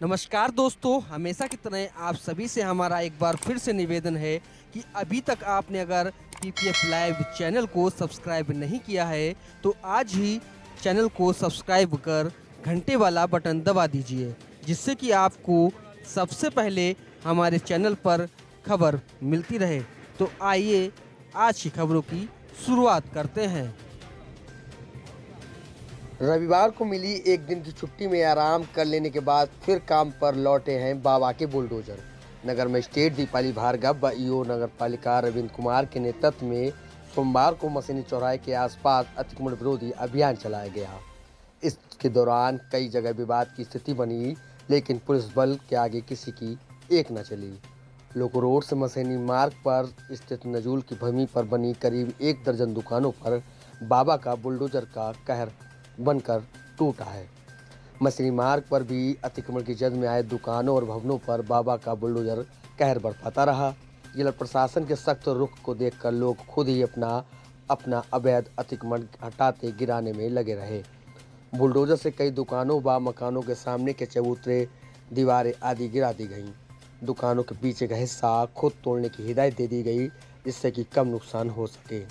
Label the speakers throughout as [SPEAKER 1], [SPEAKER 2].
[SPEAKER 1] नमस्कार दोस्तों, हमेशा की तरह आप सभी से हमारा एक बार फिर से निवेदन है कि अभी तक आपने अगर पीपीएफ लाइव चैनल को सब्सक्राइब नहीं किया है तो आज ही चैनल को सब्सक्राइब कर घंटे वाला बटन दबा दीजिए, जिससे कि आपको सबसे पहले हमारे चैनल पर खबर मिलती रहे। तो आइए आज की खबरों की शुरुआत करते हैं।
[SPEAKER 2] रविवार को मिली एक दिन की छुट्टी में आराम कर लेने के बाद फिर काम पर लौटे हैं बाबा के बुलडोजर। नगर मजिस्ट्रेट दीपाली भार्गव व ईओ नगर पालिका रविंद्र कुमार के नेतृत्व में सोमवार को मशीनी चौराहे के आसपास अतिक्रमण विरोधी अभियान चलाया गया। इसके दौरान कई जगह विवाद की स्थिति बनी, लेकिन पुलिस बल के आगे किसी की एक न चली। लोको रोड से मशीनी मार्ग पर स्थित नजूल की भूमि पर बनी करीब 1 दर्जन दुकानों पर बाबा का बुलडोजर का कहर बनकर टूटा है। मशीनी मार्ग पर भी अतिक्रमण की जद में आए दुकानों और भवनों पर बाबा का बुलडोजर कहर बरपाता रहा। जिला प्रशासन के सख्त रुख को देखकर लोग खुद ही अपना अवैध अतिक्रमण हटाते गिराने में लगे रहे। बुलडोजर से कई दुकानों व मकानों के सामने के चबूतरे, दीवारें आदि गिरा दी गईं। दुकानों के पीछे का हिस्सा खुद तोड़ने की हिदायत दे दी गई, जिससे कि कम नुकसान हो सके।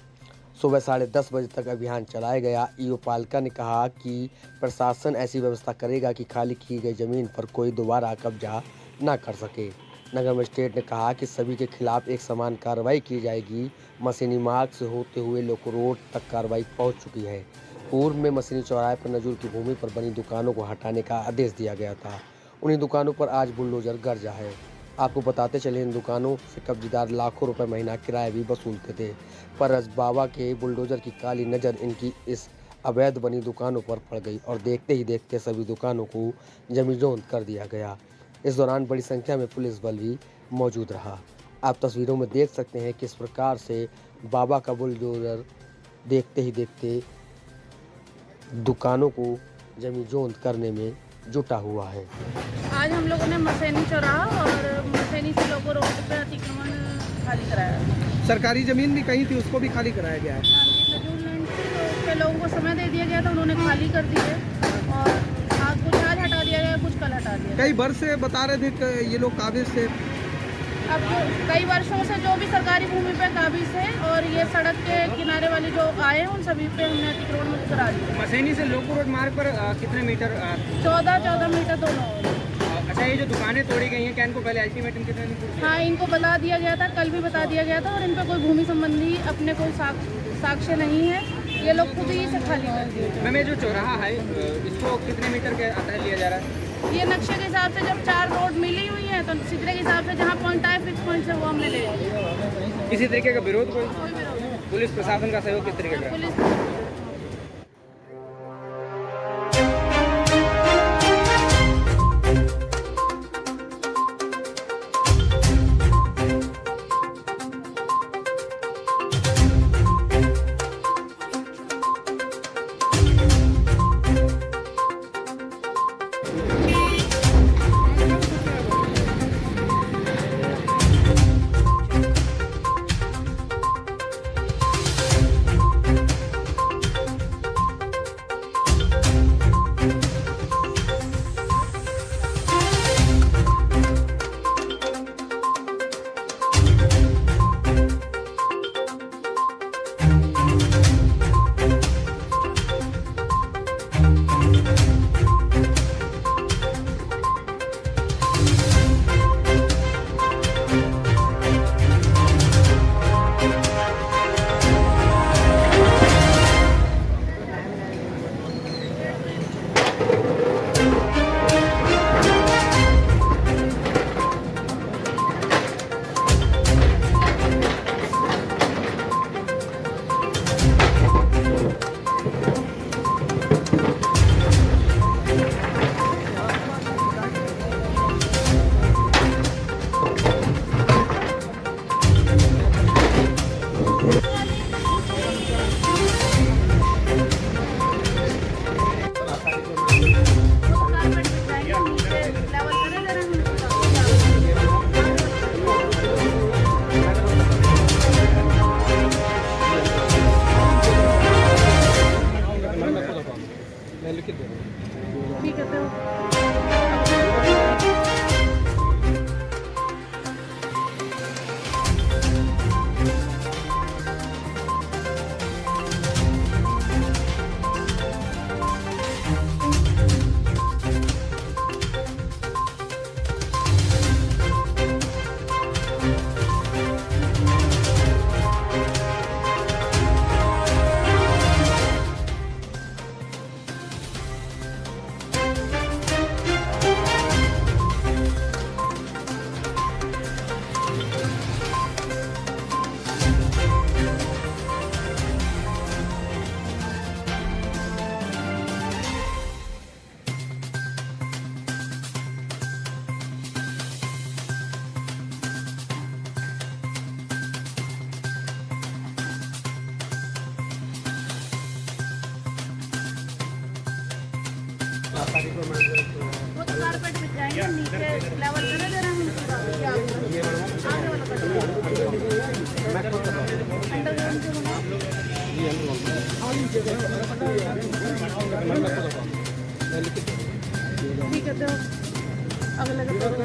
[SPEAKER 2] सुबह 10:30 बजे तक अभियान चलाया गया। ईओ पालिका ने कहा कि प्रशासन ऐसी व्यवस्था करेगा कि खाली की गई जमीन पर कोई दोबारा कब्जा न कर सके। नगर मजिस्ट्रेट ने कहा कि सभी के खिलाफ एक समान कार्रवाई की जाएगी। मशीनी मार्ग से होते हुए लोको रोड तक कार्रवाई पहुंच चुकी है। पूर्व में मशीनी चौराहे पर नजूल की भूमि पर बनी दुकानों को हटाने का आदेश दिया गया था। उन्हीं दुकानों पर आज बुलडोजर गरजा है। आपको बताते चले, इन दुकानों से कब्जेदार लाखों रुपए महीना किराया भी वसूलते थे, पर आज बाबा के बुलडोजर की काली नज़र इनकी इस अवैध बनी दुकानों पर पड़ गई और देखते ही देखते सभी दुकानों को जमीजोंद कर दिया गया। इस दौरान बड़ी संख्या में पुलिस बल भी मौजूद रहा। आप तस्वीरों में देख सकते हैं किस प्रकार से बाबा का बुलडोजर देखते ही देखते दुकानों को जमीजोंद करने में जुटा हुआ है।
[SPEAKER 3] आज हम लोगों ने मसैनी चौराहा और मसैनी से लोगो रोड पे अतिक्रमण खाली कराया।
[SPEAKER 4] सरकारी जमीन भी कहीं थी, उसको भी खाली कराया गया है।
[SPEAKER 3] हाँ जी, नजूल लैंड पे लोगों को समय दे दिया गया था, उन्होंने खाली कर दी है और कुछ आज हटा दिया गया, कुछ कल हटा दिया।
[SPEAKER 4] कई वर्ष से बता रहे थे कि ये लोग काबिज से,
[SPEAKER 3] अब कई वर्षों से जो भी सरकारी भूमि पे काबिज है और ये सड़क के किनारे वाले जो आए हैं उन सभी पे हमने अतिक्रमण मुक्त करा दिया।
[SPEAKER 5] मसैनी से लोको रोड मार्ग पर कितने मीटर?
[SPEAKER 3] 14 मीटर दोनों।
[SPEAKER 5] अच्छा, ये जो दुकानें तोड़ी गई हैं, क्या इनको पहले अल्टीमेटम कितने दिन पूछे?
[SPEAKER 3] हाँ, इनको बता दिया गया था, कल भी बता दिया गया था और इन पर कोई भूमि संबंधी अपने कोई साक्ष्य नहीं है। ये लोग खुद ही से खाली कर दिए।
[SPEAKER 5] मैम, ये जो चौराहा है इसको कितने मीटर के आता लिया जा रहा है?
[SPEAKER 3] ये नक्शे के हिसाब से जब 4 रोड मिली हुई हैं तो सिगरे के हिसाब से जहाँ पॉइंट आए फिक्स पॉइंट से वो हमने ले लिया।
[SPEAKER 5] किसी तरीके का विरोध कोई?
[SPEAKER 3] कोई विरोध नहीं।
[SPEAKER 5] पुलिस प्रशासन का सहयोग किस तरीके का?
[SPEAKER 3] पुलिस वो तो कारपेट बिछ जाएंगे नीचे लेवल पे दे रहे हैं पूरा ये आगे वाला अंडरग्राउंड जो बना ठीक है तो अगले का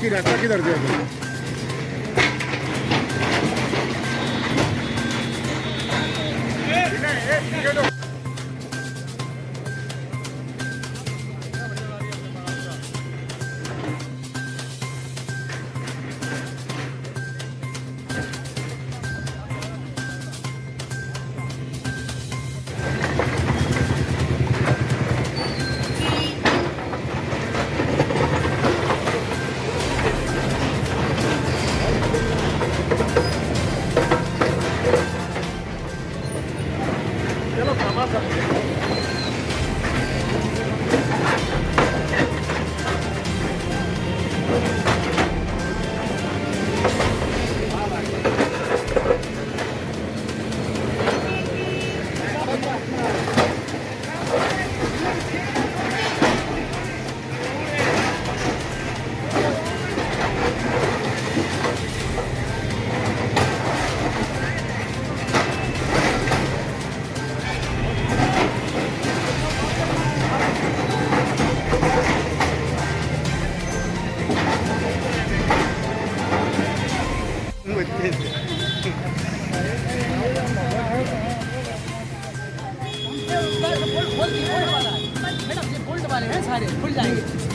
[SPEAKER 6] की रास्ता किधर से
[SPEAKER 5] मैडम ये बोल्ट वाले हैं सारे खुल जाएंगे